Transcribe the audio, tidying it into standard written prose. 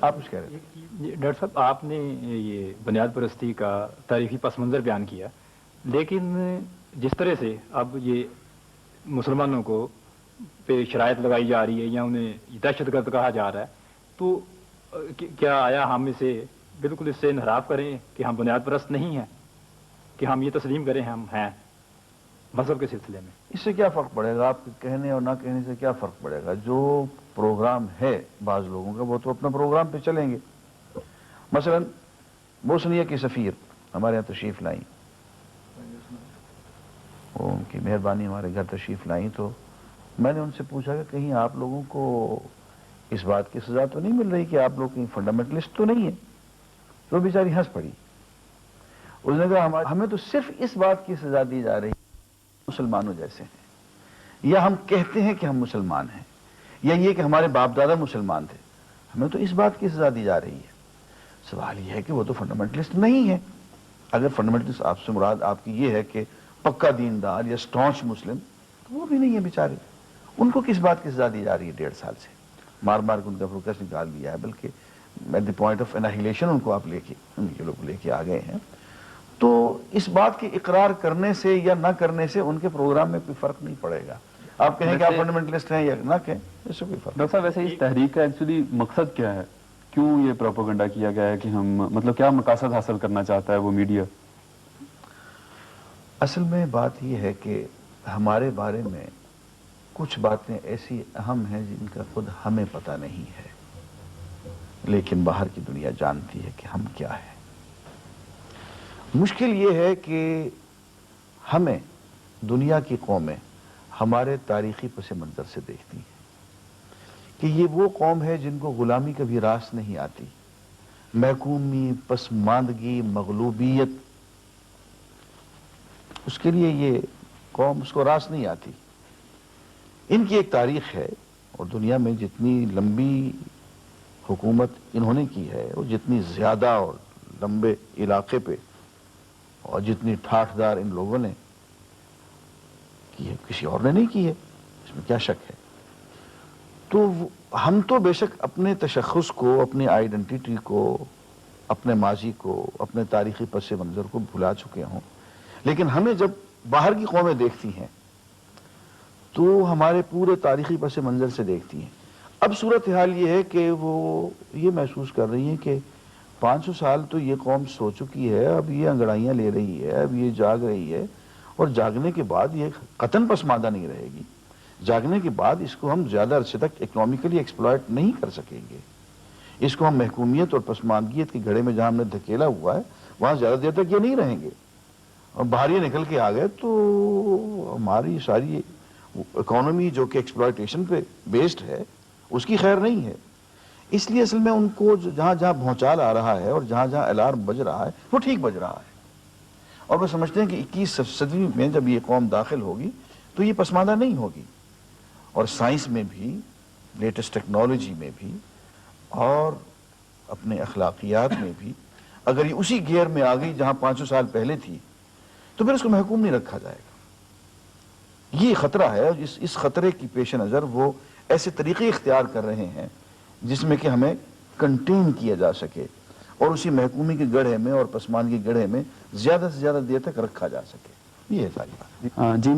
آپ کچھ کہہ رہے ہیں؟ ڈاکٹر صاحب، آپ نے یہ بنیاد پرستی کا تاریخی پس منظر بیان کیا، لیکن جس طرح سے اب یہ مسلمانوں کو پہ شرائط لگائی جا رہی ہے یا انہیں دہشت گرد کہا جا رہا ہے، تو کیا آیا ہم اسے بالکل اس سے انحراف کریں کہ ہم بنیاد پرست نہیں ہیں، کہ ہم یہ تسلیم کریں ہم ہیں مذہب کے سلسلے میں؟ اس سے کیا فرق پڑے گا؟ آپ کے کہنے اور نہ کہنے سے کیا فرق پڑے گا؟ جو پروگرام ہے بعض لوگوں کا وہ تو اپنا پروگرام پہ چلیں گے. مثلا بوسنیا کی سفیر ہمارے یہاں تشریف لائیں، وہ ان کی مہربانی ہمارے گھر تشریف لائیں، تو میں نے ان سے پوچھا کہ کہیں آپ لوگوں کو اس بات کی سزا تو نہیں مل رہی کہ آپ لوگ کہیں فنڈامنٹلسٹ تو نہیں ہیں؟ تو بیچاری ہنس پڑی. اس نے کہا ہمیں تو صرف اس بات کی سزا دی جا رہی ہے مسلمانوں جیسے ہیں، یا ہم کہتے ہیں کہ ہم مسلمان ہیں، یا یہ کہ ہمارے باپ دادا مسلمان تھے، ہمیں تو اس بات کی سزا دی جا رہی ہے. سوال یہ ہے کہ وہ تو فنڈامنٹلسٹ نہیں ہے. اگر فنڈامنٹلسٹ آپ سے مراد آپ کی یہ ہے کہ پکا دیندار یا سٹانچ مسلم، تو وہ بھی نہیں ہے بیچارے. ان کو کس بات کی سزا دی جا رہی ہے 1.5 سال سے؟ مار مار کے ان کا فوکس نکال دیا ہے، بلکہ at the point of inhalation ان کو آپ یہ لوگ لے کے آ گئے ہیں. تو اس بات کے اقرار کرنے سے یا نہ کرنے سے ان کے پروگرام میں کوئی فرق نہیں پڑے گا. آپ کہیں کہ آپ فنڈامنٹلسٹ ہیں یا نہ کہیں، اس سے کوئی فرق نہیں. ڈاکٹر صاحب، ویسے اس تحریک کا ایکچولی مقصد کیا ہے؟ کیوں یہ پروپیگنڈا کیا گیا ہے کہ ہم مطلب کیا مقاصد حاصل کرنا چاہتا ہے وہ میڈیا؟ اصل میں بات یہ ہے کہ ہمارے بارے میں کچھ باتیں ایسی اہم ہیں جن کا خود ہمیں پتہ نہیں ہے، لیکن باہر کی دنیا جانتی ہے کہ ہم کیا ہیں. مشکل یہ ہے کہ ہمیں دنیا کی قومیں ہمارے تاریخی پس منظر سے دیکھتی ہیں کہ یہ وہ قوم ہے جن کو غلامی کبھی راس نہیں آتی، محکومی، پسماندگی، مغلوبیت، اس کے لیے یہ قوم اس کو راس نہیں آتی. ان کی ایک تاریخ ہے، اور دنیا میں جتنی لمبی حکومت انہوں نے کی ہے، اور جتنی زیادہ اور لمبے علاقے پہ، اور جتنی ٹھاٹھ دار ان لوگوں نے کی ہے، کسی اور نے نہیں کی ہے، اس میں کیا شک ہے. تو ہم تو بے شک اپنے تشخص کو، اپنی آئیڈینٹیٹی کو، اپنے ماضی کو، اپنے تاریخی پس منظر کو بھلا چکے ہوں، لیکن ہمیں جب باہر کی قومیں دیکھتی ہیں تو ہمارے پورے تاریخی پس منظر سے دیکھتی ہیں. اب صورتحال یہ ہے کہ وہ یہ محسوس کر رہی ہیں کہ 500 سال تو یہ قوم سو چکی ہے، اب یہ انگڑائیاں لے رہی ہے، اب یہ جاگ رہی ہے، اور جاگنے کے بعد یہ قطعاً پسماندہ نہیں رہے گی. جاگنے کے بعد اس کو ہم زیادہ عرصے تک اکنامکلی ایکسپلائٹ نہیں کر سکیں گے. اس کو ہم محکومیت اور پسماندگیت کے گھڑے میں جہاں ہم نے دھکیلا ہوا ہے وہاں زیادہ دیر تک یہ نہیں رہیں گے. اور باہر یہ نکل کے آ گئے تو ہماری ساری اکانومی جو کہ ایکسپلائٹیشن پہ بیسڈ ہے اس کی خیر نہیں ہے. اس لیے اصل میں ان کو جہاں جہاں بھونچال آ رہا ہے اور جہاں جہاں الارم بج رہا ہے وہ ٹھیک بج رہا ہے، اور وہ سمجھتے ہیں کہ 21 صدی میں جب یہ قوم داخل ہوگی تو یہ پسماندہ نہیں ہوگی. اور سائنس میں بھی، لیٹسٹ ٹیکنالوجی میں بھی، اور اپنے اخلاقیات میں بھی اگر یہ اسی گیئر میں آ گئی جہاں 500 سال پہلے تھی تو پھر اس کو محکوم نہیں رکھا جائے گا. یہ خطرہ ہے، اور اس خطرے کی پیش نظر وہ ایسے طریقے اختیار کر رہے ہیں جس میں کہ ہمیں کنٹین کیا جا سکے اور اسی محکومی کے گڑھے میں اور پسماندگی کے گڑھے میں زیادہ سے زیادہ دیر تک رکھا جا سکے. یہ ہے ساری بات. جی